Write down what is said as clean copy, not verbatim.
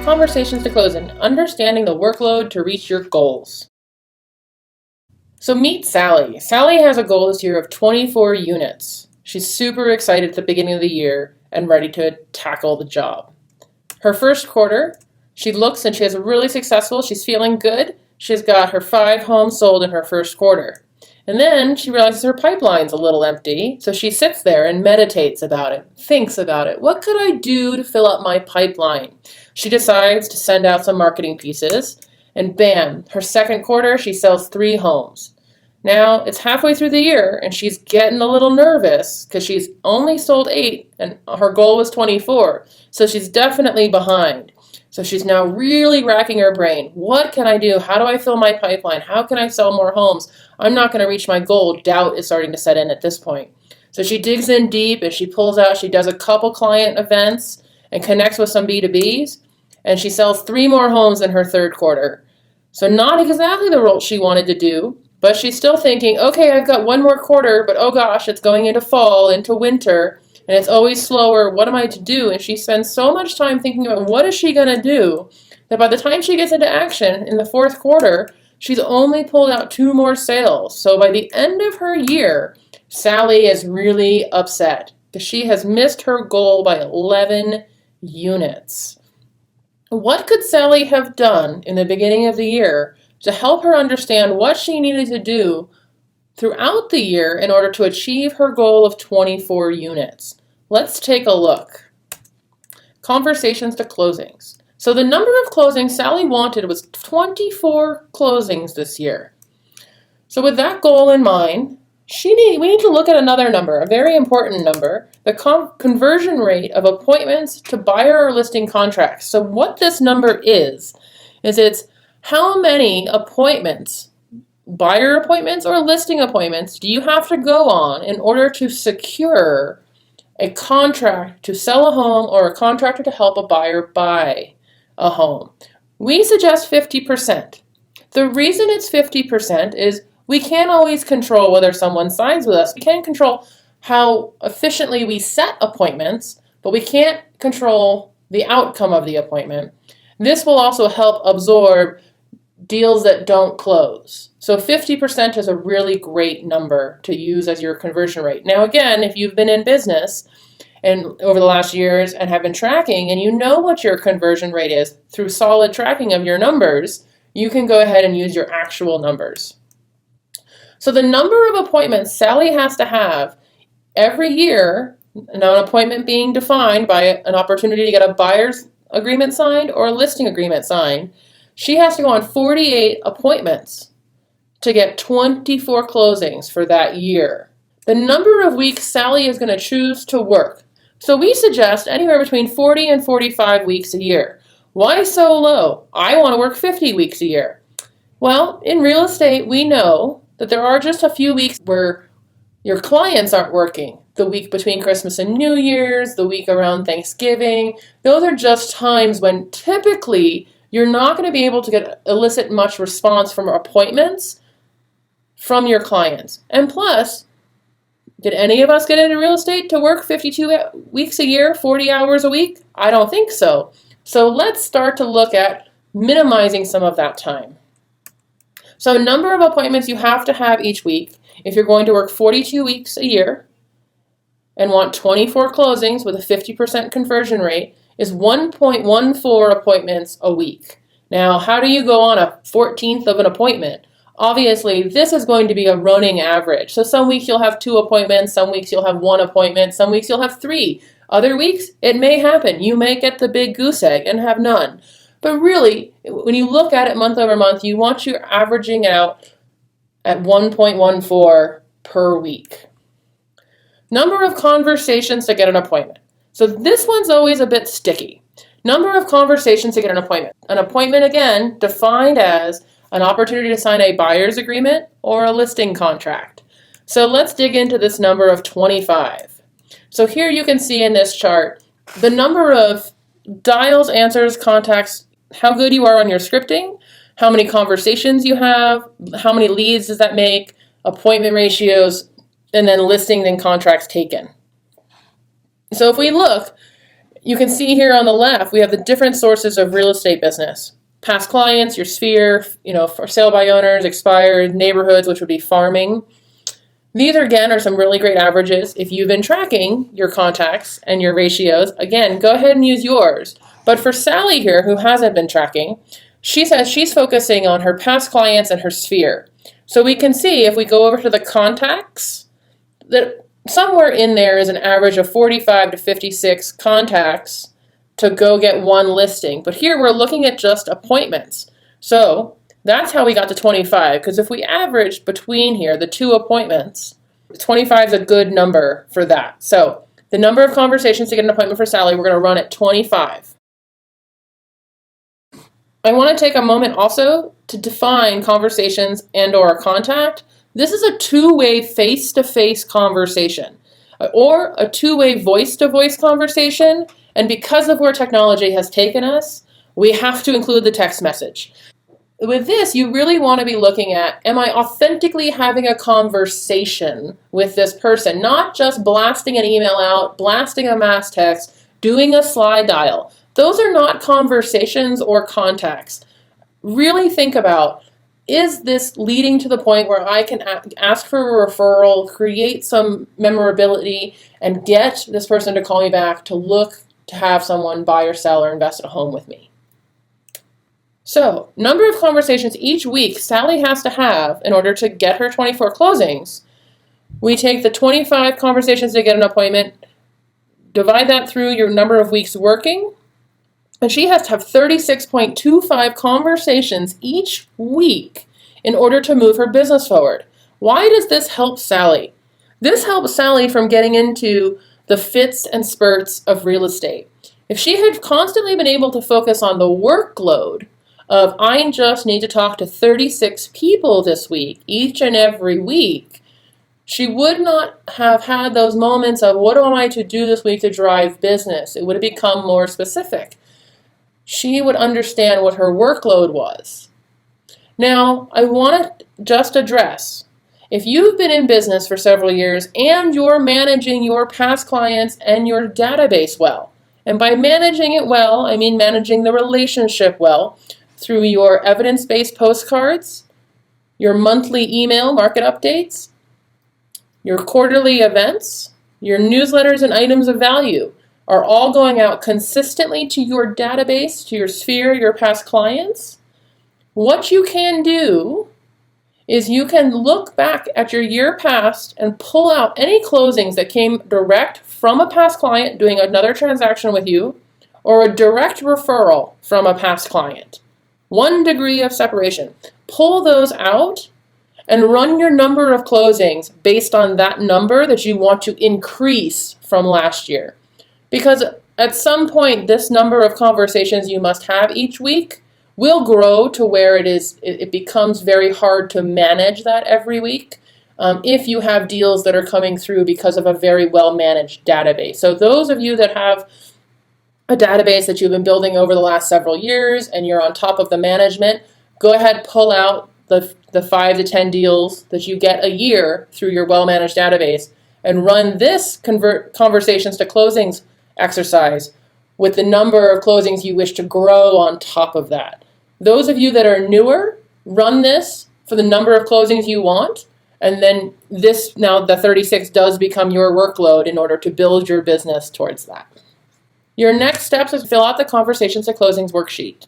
Conversations to Closing, understanding the workload to reach your goals. So meet Sally. Sally has a goal this year of 24 units. She's super excited at the beginning of the year and ready to tackle the job. Her first quarter, she looks and she has a really successful, she's feeling good. She's got her 5 homes sold in her first quarter. And then she realizes her pipeline's a little empty, so she sits there and meditates about it, thinks about it. What could I do to fill up my pipeline? She decides to send out some marketing pieces, and bam, her second quarter, she sells 3 homes. Now, it's halfway through the year, and she's getting a little nervous because she's only sold 8, and her goal was 24, so she's definitely behind. So she's now really racking her brain. What can I do? How do I fill my pipeline? How can I sell more homes? I'm not going to reach my goal. Doubt is starting to set in at this point. So she digs in deep and she pulls out, she does a couple client events and connects with some B2Bs, and she sells 3 more homes in her third quarter. So not exactly the role she wanted to do, but she's still thinking, okay, I've got 1 more quarter, but oh gosh, it's going into fall, into winter, and it's always slower. What am I to do? And she spends so much time thinking about what is she going to do that by the time she gets into action in the fourth quarter, she's only pulled out 2 more sales. So by the end of her year, Sally is really upset because she has missed her goal by 11 units. What could Sally have done in the beginning of the year to help her understand what she needed to do throughout the year in order to achieve her goal of 24 units? Let's take a look. Conversations to closings. So the number of closings Sally wanted was 24 closings this year. So with that goal in mind, we need to look at another number, a very important number, the conversion rate of appointments to buyer or listing contracts. So what this number is it's how many appointments, buyer appointments or listing appointments, do you have to go on in order to secure a contract to sell a home or a contractor to help a buyer buy a home? We suggest 50%. The reason it's 50% is we can't always control whether someone signs with us. We can control how efficiently we set appointments, but we can't control the outcome of the appointment. This will also help absorb deals that don't close. So 50% is a really great number to use as your conversion rate. Now again, if you've been in business and over the last years and have been tracking and you know what your conversion rate is through solid tracking of your numbers, you can go ahead and use your actual numbers. So the number of appointments Sally has to have every year, now an appointment being defined by an opportunity to get a buyer's agreement signed or a listing agreement signed, she has to go on 48 appointments to get 24 closings for that year. The number of weeks Sally is going to choose to work. So we suggest anywhere between 40 and 45 weeks a year. Why so low? I want to work 50 weeks a year. Well, in real estate, we know that there are just a few weeks where your clients aren't working. The week between Christmas and New Year's, the week around Thanksgiving. Those are just times when typically you're not going to be able to elicit much response from appointments from your clients. And plus, did any of us get into real estate to work 52 weeks a year, 40 hours a week? I don't think so. So let's start to look at minimizing some of that time. So number of appointments you have to have each week if you're going to work 42 weeks a year and want 24 closings with a 50% conversion rate is 1.14 appointments a week. Now, how do you go on a 14th of an appointment? Obviously, this is going to be a running average. So some weeks you'll have 2 appointments, some weeks you'll have 1 appointment, some weeks you'll have 3. Other weeks, it may happen. You may get the big goose egg and have none. But really, when you look at it month over month, you want you averaging out at 1.14 per week. Number of conversations to get an appointment. So this one's always a bit sticky. Number of conversations to get an appointment. An appointment, again, defined as an opportunity to sign a buyer's agreement or a listing contract. So let's dig into this number of 25. So here you can see in this chart the number of dials, answers, contacts, how good you are on your scripting, how many conversations you have, how many leads does that make, appointment ratios, and then listings and contracts taken. So if we look, You can see here on the left, we have the different sources of real estate business. Past clients, your sphere, for sale by owners, expired, neighborhoods, which would be farming. These are some really great averages. If you've been tracking your contacts and your ratios, again, go ahead and use yours. But for Sally here, who hasn't been tracking, she says she's focusing on her past clients and her sphere. So we can see if we go over to the contacts, that somewhere in there is an average of 45 to 56 contacts to go get one listing. But here we're looking at just appointments. So that's how we got to 25, because if we average between here, the two appointments, 25 is a good number for that. So the number of conversations to get an appointment for Sally, we're going to run at 25. I want to take a moment also to define conversations and/or a contact. This is a two-way face-to-face conversation or a two-way voice-to-voice conversation. And because of where technology has taken us, we have to include the text message. With this, you really want to be looking at, am I authentically having a conversation with this person? Not just blasting an email out, blasting a mass text, doing a slide dial. Those are not conversations or contacts. Really think about, is this leading to the point where I can ask for a referral, create some memorability, and get this person to call me back to look to have someone buy or sell or invest in a home with me? So, number of conversations each week Sally has to have in order to get her 24 closings. We take the 25 conversations to get an appointment, divide that through your number of weeks working, and she has to have 36.25 conversations each week in order to move her business forward. Why does this help Sally? This helps Sally from getting into the fits and spurts of real estate. If she had constantly been able to focus on the workload of, I just need to talk to 36 people this week, each and every week, she would not have had those moments of, what am I to do this week to drive business? It would have become more specific. She would understand what her workload was. Now, I want to just address, if you've been in business for several years and you're managing your past clients and your database well, and by managing it well, I mean managing the relationship well, through your evidence-based postcards, your monthly email market updates, your quarterly events, your newsletters and items of value are all going out consistently to your database, to your sphere, your past clients. What you can do is you can look back at your year past and pull out any closings that came direct from a past client doing another transaction with you, or a direct referral from a past client. 1 degree of separation. Pull those out and run your number of closings based on that number that you want to increase from last year. Because at some point, this number of conversations you must have each week will grow to where it becomes very hard to manage that every week if you have deals that are coming through because of a very well-managed database. So those of you that have a database that you've been building over the last several years and you're on top of the management, go ahead, pull out the 5 to 10 deals that you get a year through your well-managed database and run this convert conversations to closings exercise with the number of closings you wish to grow on top of that. Those of you that are newer, run this for the number of closings you want, and then this, now the 36 does become your workload in order to build your business towards that. Your next steps is fill out the conversations to closings worksheet.